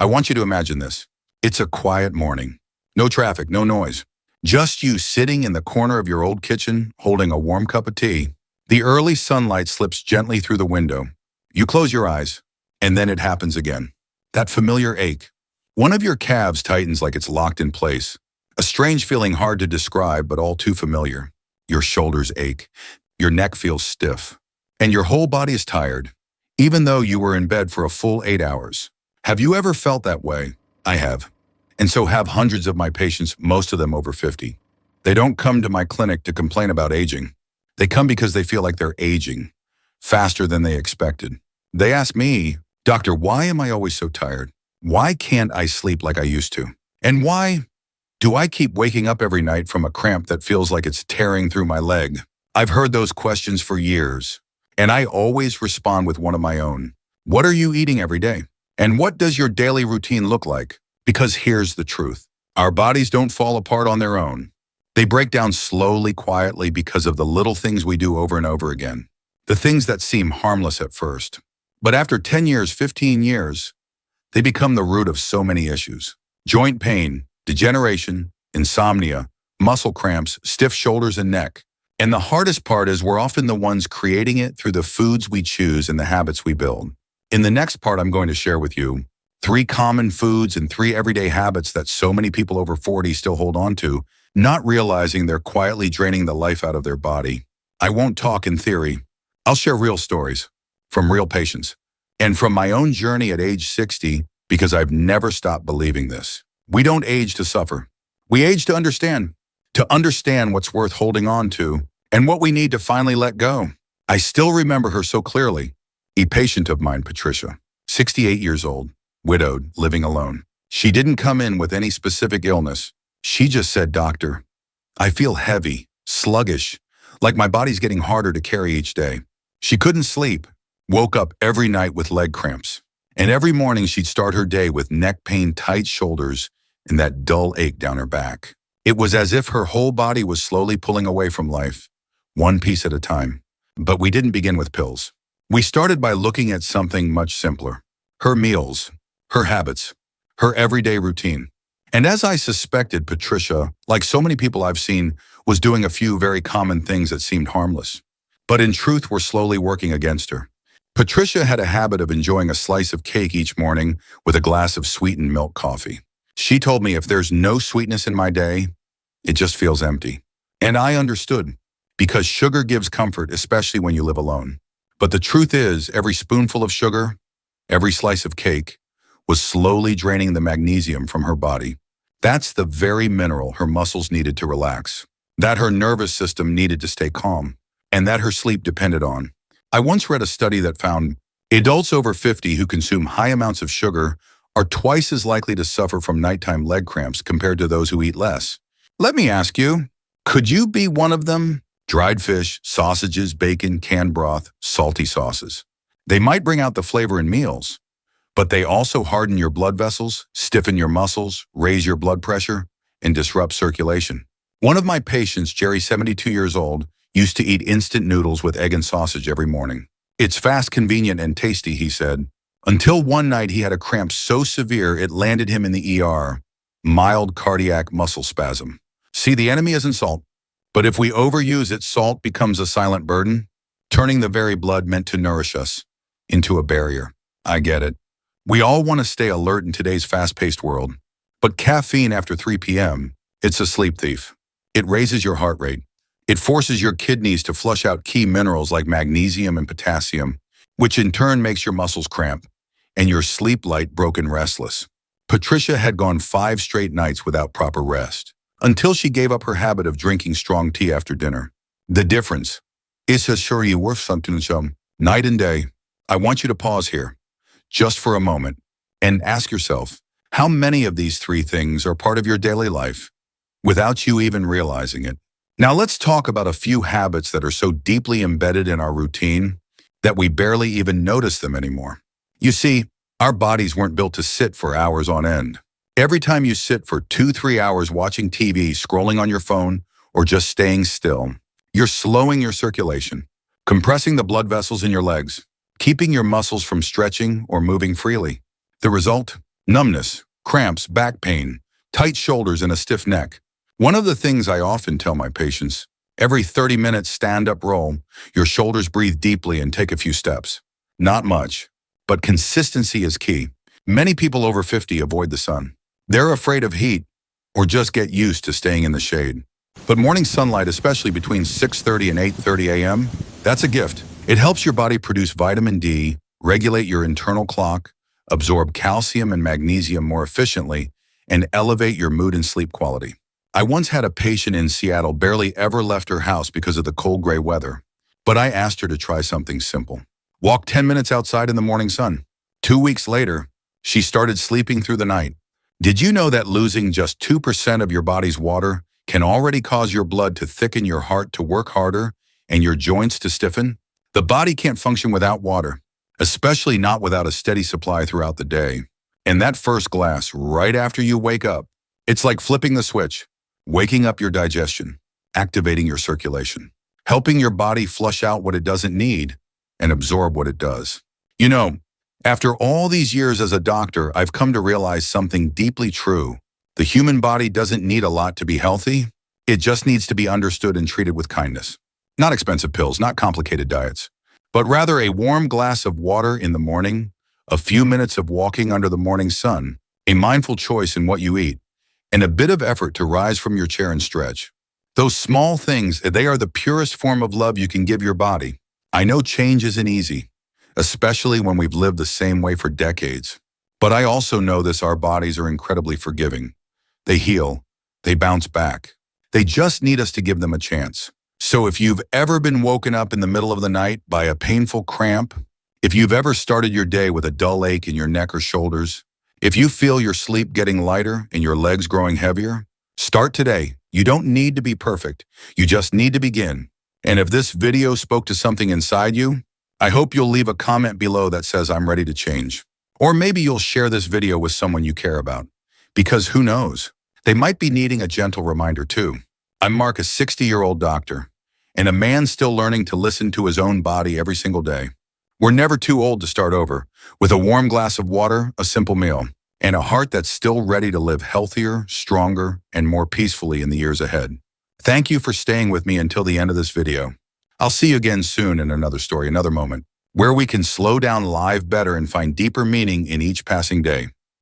I want you to imagine this. It's a quiet morning. No traffic, no noise. Just you sitting in the corner of your old kitchen, holding a warm cup of tea. The early sunlight slips gently through the window. You close your eyes, and then it happens again. That familiar ache. One of your calves tightens like it's locked in place. A strange feeling hard to describe, but all too familiar. Your shoulders ache. Your neck feels stiff. And your whole body is tired, even though you were in bed for a full 8 hours. Have you ever felt that way? I have. And so have hundreds of my patients, most of them over 50. They don't come to my clinic to complain about aging. They come because they feel like they're aging faster than they expected. They ask me, "Doctor, why am I always so tired? Why can't I sleep like I used to? And why do I keep waking up every night from a cramp that feels like it's tearing through my leg?" I've heard those questions for years, and I always respond with one of my own. What are you eating every day? And what does your daily routine look like? Because here's the truth. Our bodies don't fall apart on their own. They break down slowly, quietly because of the little things we do over and over again. The things that seem harmless at first. But after 10 years, 15 years, they become the root of so many issues. Joint pain, degeneration, insomnia, muscle cramps, stiff shoulders and neck. And the hardest part is we're often the ones creating it through the foods we choose and the habits we build. In the next part, I'm going to share with you 3 common foods and 3 everyday habits that so many people over 40 still hold on to, not realizing they're quietly draining the life out of their body. I won't talk in theory. I'll share real stories from real patients and from my own journey at age 60 because I've never stopped believing this. We don't age to suffer. We age to understand what's worth holding on to and what we need to finally let go. I still remember her so clearly. A patient of mine, Patricia, 68 years old, widowed, living alone. She didn't come in with any specific illness. She just said, "Doctor, I feel heavy, sluggish, like my body's getting harder to carry each day." She couldn't sleep, woke up every night with leg cramps. And every morning she'd start her day with neck pain, tight shoulders, and that dull ache down her back. It was as if her whole body was slowly pulling away from life, one piece at a time. But we didn't begin with pills. We started by looking at something much simpler. Her meals, her habits, her everyday routine. And as I suspected, Patricia, like so many people I've seen, was doing a few very common things that seemed harmless. But in truth, were slowly working against her. Patricia had a habit of enjoying a slice of cake each morning with a glass of sweetened milk coffee. She told me if there's no sweetness in my day, it just feels empty. And I understood, because sugar gives comfort, especially when you live alone. But the truth is, every spoonful of sugar, every slice of cake, was slowly draining the magnesium from her body. That's the very mineral her muscles needed to relax, that her nervous system needed to stay calm, and that her sleep depended on. I once read a study that found adults over 50 who consume high amounts of sugar are twice as likely to suffer from nighttime leg cramps compared to those who eat less. Let me ask you, could you be one of them? Dried fish, sausages, bacon, canned broth, salty sauces. They might bring out the flavor in meals, but they also harden your blood vessels, stiffen your muscles, raise your blood pressure, and disrupt circulation. One of my patients, Jerry, 72 years old, used to eat instant noodles with egg and sausage every morning. "It's fast, convenient, and tasty," he said. Until one night he had a cramp so severe it landed him in the ER. Mild cardiac muscle spasm. See, the enemy isn't salt. But if we overuse it, salt becomes a silent burden, turning the very blood meant to nourish us into a barrier. I get it. We all want to stay alert in today's fast-paced world. But caffeine after 3 p.m., it's a sleep thief. It raises your heart rate. It forces your kidneys to flush out key minerals like magnesium and potassium, which in turn makes your muscles cramp and your sleep light broken restless. Patricia had gone 5 straight nights without proper rest, until she gave up her habit of drinking strong tea after dinner. The difference is sure you worth something night and day. I want you to pause here, just for a moment, and ask yourself, how many of these 3 things are part of your daily life without you even realizing it? Now let's talk about a few habits that are so deeply embedded in our routine that we barely even notice them anymore. You see, our bodies weren't built to sit for hours on end. Every time you sit for 2-3 hours watching TV, scrolling on your phone, or just staying still, you're slowing your circulation, compressing the blood vessels in your legs, keeping your muscles from stretching or moving freely. The result? numbness, cramps, back pain, tight shoulders, and a stiff neck. One of the things I often tell my patients, every 30 minutes stand-up roll, your shoulders breathe deeply and take a few steps. Not much, but consistency is key. Many people over 50 avoid the sun. They're afraid of heat or just get used to staying in the shade. But morning sunlight, especially between 6:30 and 8:30 a.m., that's a gift. It helps your body produce vitamin D, regulate your internal clock, absorb calcium and magnesium more efficiently, and elevate your mood and sleep quality. I once had a patient in Seattle barely ever left her house because of the cold gray weather, but I asked her to try something simple. Walk 10 minutes outside in the morning sun. 2 weeks later, she started sleeping through the night. Did you know that losing just 2% of your body's water can already cause your blood to thicken, your heart to work harder, and your joints to stiffen? The body can't function without water, especially not without a steady supply throughout the day. And that first glass right after you wake up, it's like flipping the switch, waking up your digestion, activating your circulation, helping your body flush out what it doesn't need and absorb what it does. You know, after all these years as a doctor, I've come to realize something deeply true. The human body doesn't need a lot to be healthy. It just needs to be understood and treated with kindness. Not expensive pills, not complicated diets, but rather a warm glass of water in the morning, a few minutes of walking under the morning sun, a mindful choice in what you eat, and a bit of effort to rise from your chair and stretch. Those small things, they are the purest form of love you can give your body. I know change isn't easy, especially when we've lived the same way for decades. But I also know this: our bodies are incredibly forgiving. They heal, they bounce back. They just need us to give them a chance. So if you've ever been woken up in the middle of the night by a painful cramp, if you've ever started your day with a dull ache in your neck or shoulders, if you feel your sleep getting lighter and your legs growing heavier, start today. You don't need to be perfect. You just need to begin. And if this video spoke to something inside you, I hope you'll leave a comment below that says, "I'm ready to change." Or maybe you'll share this video with someone you care about. Because who knows? They might be needing a gentle reminder too. I'm Mark, a 60-year-old doctor, and a man still learning to listen to his own body every single day. We're never too old to start over, with a warm glass of water, a simple meal, and a heart that's still ready to live healthier, stronger, and more peacefully in the years ahead. Thank you for staying with me until the end of this video. I'll see you again soon in another story, another moment, where we can slow down live better and find deeper meaning in each passing day.